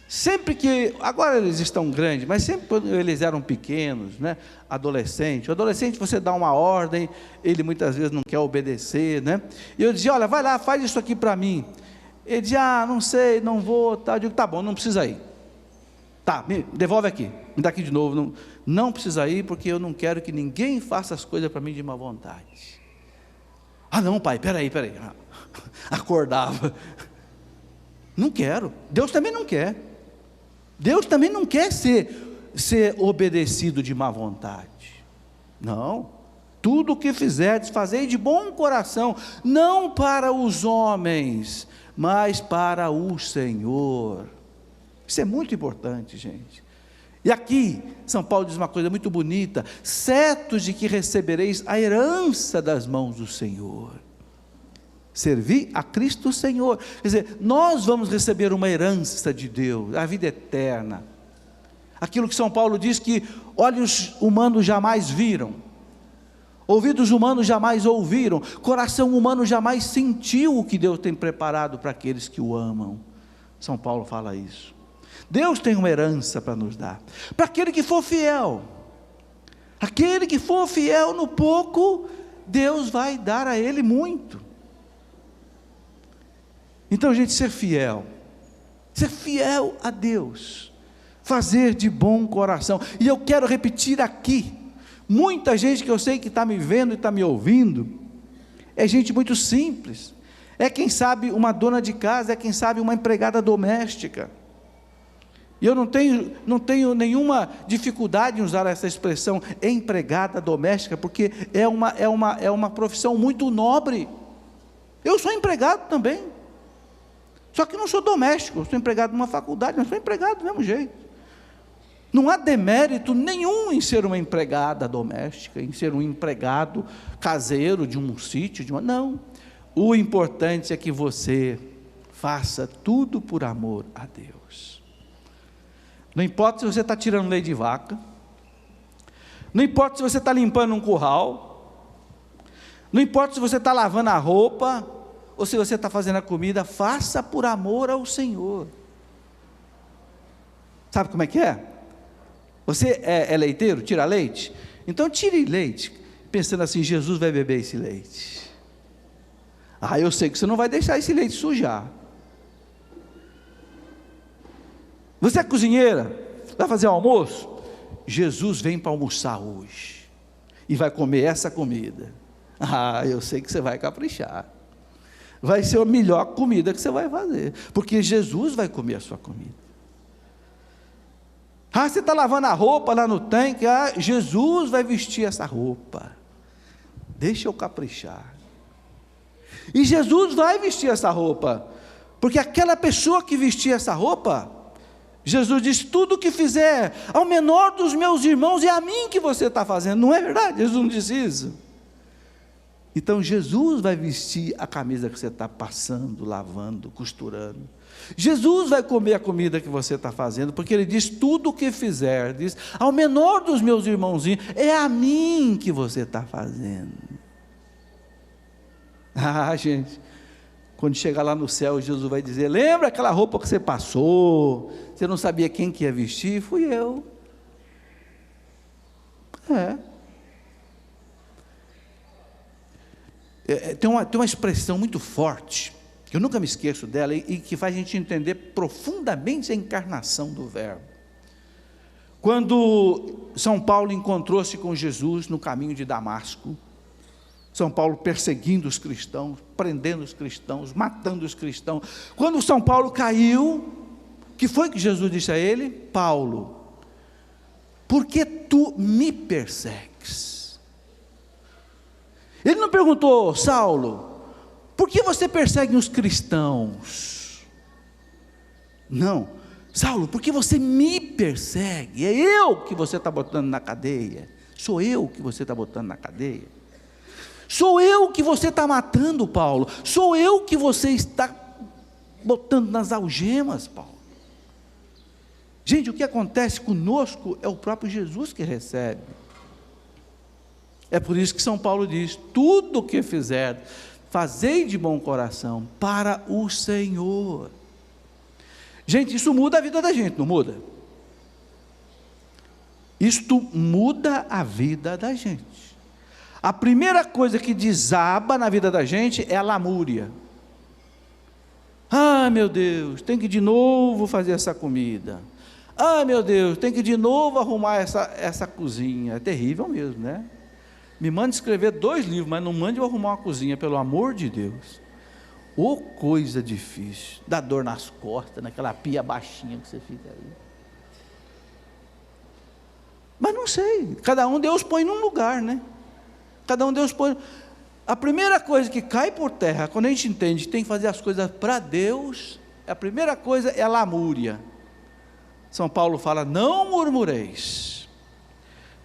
Sempre que, agora eles estão grandes, mas sempre quando eles eram pequenos, né? Adolescente. O adolescente, você dá uma ordem, ele muitas vezes não quer obedecer, né? E eu dizia, olha, vai lá, faz isso aqui para mim. Ele dizia, não sei, não vou, tá. Eu digo, tá bom, não precisa ir. Tá, me devolve aqui, me dá aqui de novo. Não precisa ir, porque eu não quero que ninguém faça as coisas para mim de má vontade. Ah não, pai, peraí. Acordava. Não quero, Deus também não quer. Deus também não quer ser obedecido de má vontade. Não. Tudo o que fizerdes, fazei de bom coração, não para os homens, mas para o Senhor. Isso é muito importante, gente. E aqui, São Paulo diz uma coisa muito bonita: certos de que recebereis a herança das mãos do Senhor. Servir a Cristo o Senhor. Quer dizer, nós vamos receber uma herança de Deus, a vida eterna. Aquilo que São Paulo diz que olhos humanos jamais viram, ouvidos humanos jamais ouviram, coração humano jamais sentiu o que Deus tem preparado para aqueles que o amam. São Paulo fala isso. Deus tem uma herança para nos dar, para aquele que for fiel. Aquele que for fiel no pouco, Deus vai dar a ele muito. Então, gente, ser fiel a Deus, fazer de bom coração. E eu quero repetir aqui, muita gente que eu sei que está me vendo e está me ouvindo, é gente muito simples, é quem sabe uma dona de casa, é quem sabe uma empregada doméstica. E eu não tenho nenhuma dificuldade em usar essa expressão, empregada doméstica, porque é uma profissão muito nobre. Eu sou empregado também. Só que não sou doméstico, sou empregado numa faculdade, mas sou empregado do mesmo jeito. Não há demérito nenhum em ser uma empregada doméstica, em ser um empregado caseiro de um sítio, não. O importante é que você faça tudo por amor a Deus. Não importa se você está tirando leite de vaca, não importa se você está limpando um curral, não importa se você está lavando a roupa, ou se você está fazendo a comida, faça por amor ao Senhor. Sabe como é que é? Você é leiteiro, tira leite? Então tire leite, pensando assim, Jesus vai beber esse leite. Eu sei que você não vai deixar esse leite sujar. Você é cozinheira, vai fazer almoço? Jesus vem para almoçar hoje, e vai comer essa comida. Eu sei que você vai caprichar. Vai ser a melhor comida que você vai fazer, porque Jesus vai comer a sua comida. Você está lavando a roupa lá no tanque, Jesus vai vestir essa roupa. Deixa eu caprichar. E Jesus vai vestir essa roupa, porque aquela pessoa que vestir essa roupa, Jesus diz, tudo que fizer ao menor dos meus irmãos, é a mim que você está fazendo, não é verdade? Jesus não disse isso? Então Jesus vai vestir a camisa que você está passando, lavando, costurando. Jesus vai comer a comida que você está fazendo, porque Ele diz, tudo o que fizer, diz, ao menor dos meus irmãozinhos, é a mim que você está fazendo. Gente, quando chegar lá no céu, Jesus vai dizer, lembra aquela roupa que você passou, você não sabia quem que ia vestir? Fui eu. Tem uma expressão muito forte, que eu nunca me esqueço dela, e que faz a gente entender profundamente a encarnação do Verbo. Quando São Paulo encontrou-se com Jesus no caminho de Damasco, São Paulo perseguindo os cristãos, prendendo os cristãos, matando os cristãos. Quando São Paulo caiu, o que foi que Jesus disse a ele? Paulo, por que tu me persegues? Ele não perguntou, Saulo, por que você persegue os cristãos? Não, Saulo, por que você me persegue? É eu que você está botando na cadeia. Sou eu que você está botando na cadeia. Sou eu que você está matando, Paulo. Sou eu que você está botando nas algemas, Paulo. Gente, o que acontece conosco é o próprio Jesus que recebe. É por isso que São Paulo diz, tudo o que fizer, fazei de bom coração para o Senhor. Gente, isso muda a vida da gente, não muda? Isto muda a vida da gente. A primeira coisa que desaba na vida da gente é a lamúria. Ah, meu Deus, tem que de novo fazer essa comida. Ah, meu Deus, tem que de novo arrumar essa cozinha. É terrível mesmo, né? Me mande escrever 2 livros, mas não mande eu arrumar uma cozinha, pelo amor de Deus. Ô coisa difícil, dá dor nas costas, naquela pia baixinha que você fica aí. Mas não sei, cada um Deus põe num lugar, né? Cada um Deus põe. A primeira coisa que cai por terra, quando a gente entende que tem que fazer as coisas para Deus, a primeira coisa é a lamúria. São Paulo fala, não murmureis,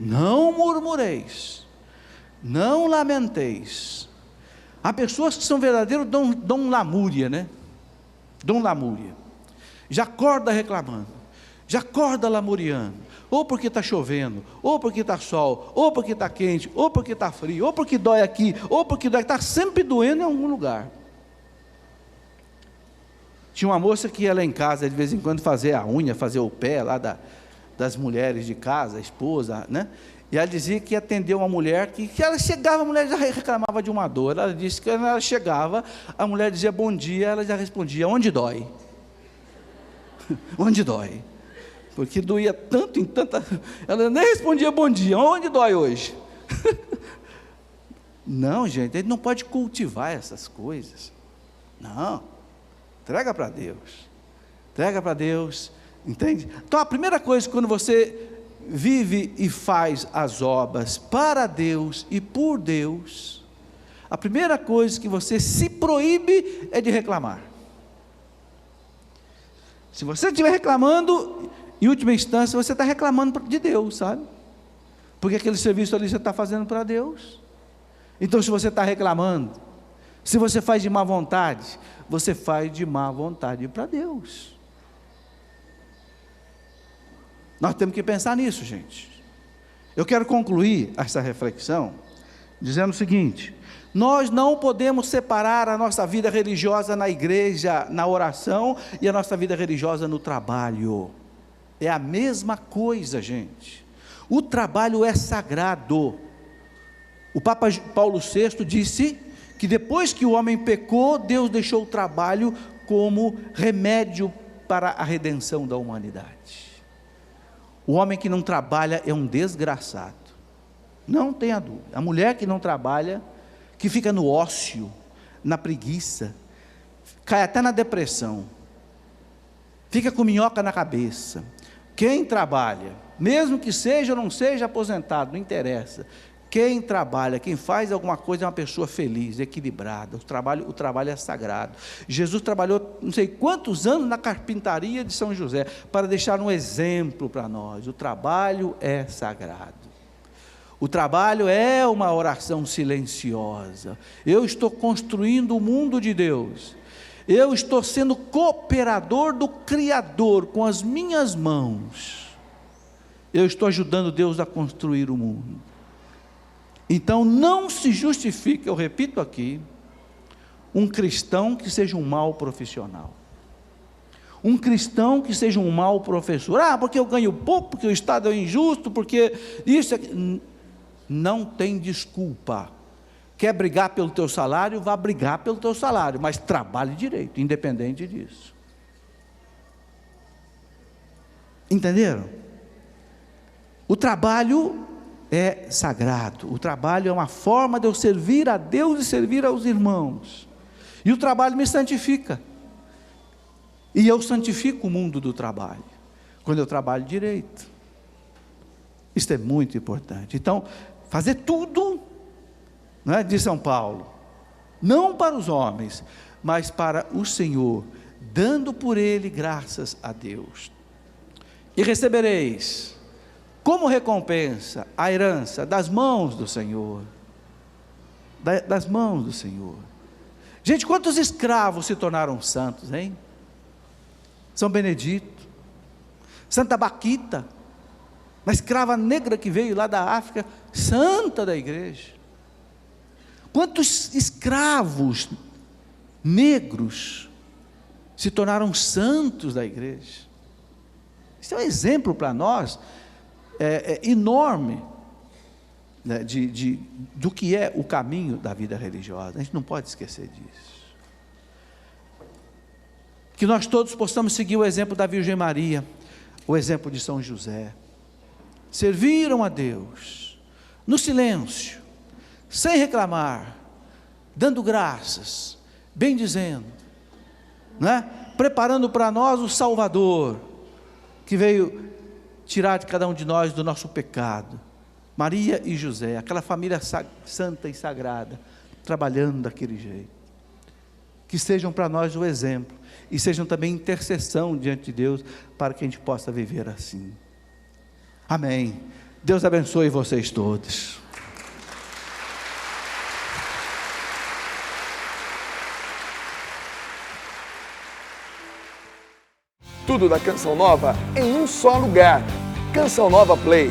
não murmureis, não lamenteis. Há pessoas que são verdadeiros dom lamúria, né? Dom lamúria. Já acorda reclamando, já acorda lamuriando. Ou porque está chovendo, ou porque está sol, ou porque está quente, ou porque está frio, ou porque dói aqui, ou porque dói, está sempre doendo em algum lugar. Tinha uma moça que ia lá em casa de vez em quando fazer a unha, fazer o pé lá das mulheres de casa, a esposa, né? E ela dizia que atendeu uma mulher que ela chegava, a mulher já reclamava de uma dor. Ela disse que quando ela chegava, a mulher dizia bom dia, ela já respondia, onde dói? Onde dói? Porque doía tanto, em tanta... Ela nem respondia bom dia, onde dói hoje? Não, gente, ele não pode cultivar essas coisas. Não, entrega para Deus. Entrega para Deus, entende? Então a primeira coisa, quando você vive e faz as obras para Deus e por Deus, a primeira coisa que você se proíbe é de reclamar. Se você estiver reclamando, em última instância, você está reclamando de Deus, sabe? Porque aquele serviço ali você está fazendo para Deus. Então, se você está reclamando, se você faz de má vontade, você faz de má vontade para Deus. Nós temos que pensar nisso, gente. Eu quero concluir essa reflexão dizendo o seguinte: nós não podemos separar a nossa vida religiosa na igreja, na oração, e a nossa vida religiosa no trabalho. É a mesma coisa, gente. O trabalho é sagrado. O Papa Paulo VI disse que depois que o homem pecou, Deus deixou o trabalho como remédio para a redenção da humanidade. O homem que não trabalha é um desgraçado, não tenha dúvida. A mulher que não trabalha, que fica no ócio, na preguiça, cai até na depressão, fica com minhoca na cabeça. Quem trabalha, mesmo que seja ou não seja aposentado, não interessa. Quem trabalha, quem faz alguma coisa é uma pessoa feliz, equilibrada. O trabalho é sagrado. Jesus trabalhou não sei quantos anos na carpintaria de São José, para deixar um exemplo para nós. O trabalho é sagrado. O trabalho é uma oração silenciosa. Eu estou construindo o mundo de Deus. Eu estou sendo cooperador do Criador com as minhas mãos. Eu estou ajudando Deus a construir o mundo. Então não se justifica, eu repito aqui, um cristão que seja um mau profissional. Um cristão que seja um mau professor. Ah, porque eu ganho pouco, porque o Estado é injusto, porque isso é... Não tem desculpa. Quer brigar pelo teu salário, vá brigar pelo teu salário, mas trabalhe direito, independente disso. Entenderam? O trabalho é sagrado. O trabalho é uma forma de eu servir a Deus e servir aos irmãos. E o trabalho me santifica. E eu santifico o mundo do trabalho, quando eu trabalho direito. Isso é muito importante. Então, fazer tudo, né, de São Paulo, não para os homens, mas para o Senhor, dando por ele graças a Deus. E recebereis, como recompensa, a herança das mãos do Senhor. Das mãos do Senhor. Gente, quantos escravos se tornaram santos, hein? São Benedito, Santa Baquita, uma escrava negra que veio lá da África, santa da igreja. Quantos escravos negros se tornaram santos da igreja? Isso é um exemplo para nós, enorme, né, do que é o caminho da vida religiosa. A gente não pode esquecer disso. Que nós todos possamos seguir o exemplo da Virgem Maria, o exemplo de São José. Serviram a Deus, no silêncio, sem reclamar, dando graças, bendizendo, né? Preparando para nós o Salvador, que veio tirar de cada um de nós do nosso pecado. Maria e José, aquela família santa e sagrada, trabalhando daquele jeito. Que sejam para nós o exemplo, e sejam também intercessão diante de Deus, para que a gente possa viver assim. Amém. Deus abençoe vocês todos. Tudo da Canção Nova em um só lugar. Canção Nova Play.